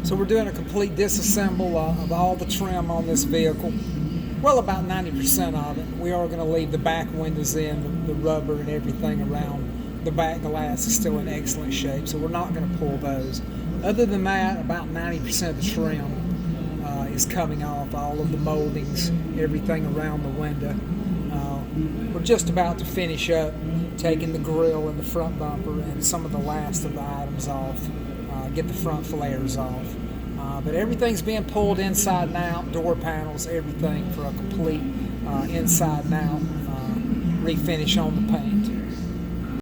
So we're doing a complete disassemble of all the trim on this vehicle. Well, about 90% of it. We are going to leave the back windows in, the rubber and everything around the back glass is still in excellent shape, so we're not going to pull those. Other than that, about 90% of the trim is coming off, all of the moldings, everything around the window. We're just about to finish up taking the grille and the front bumper and some of the last of the items off, get the front flares off. But everything's being pulled inside and out, door panels, everything for a complete inside and out refinish on the paint.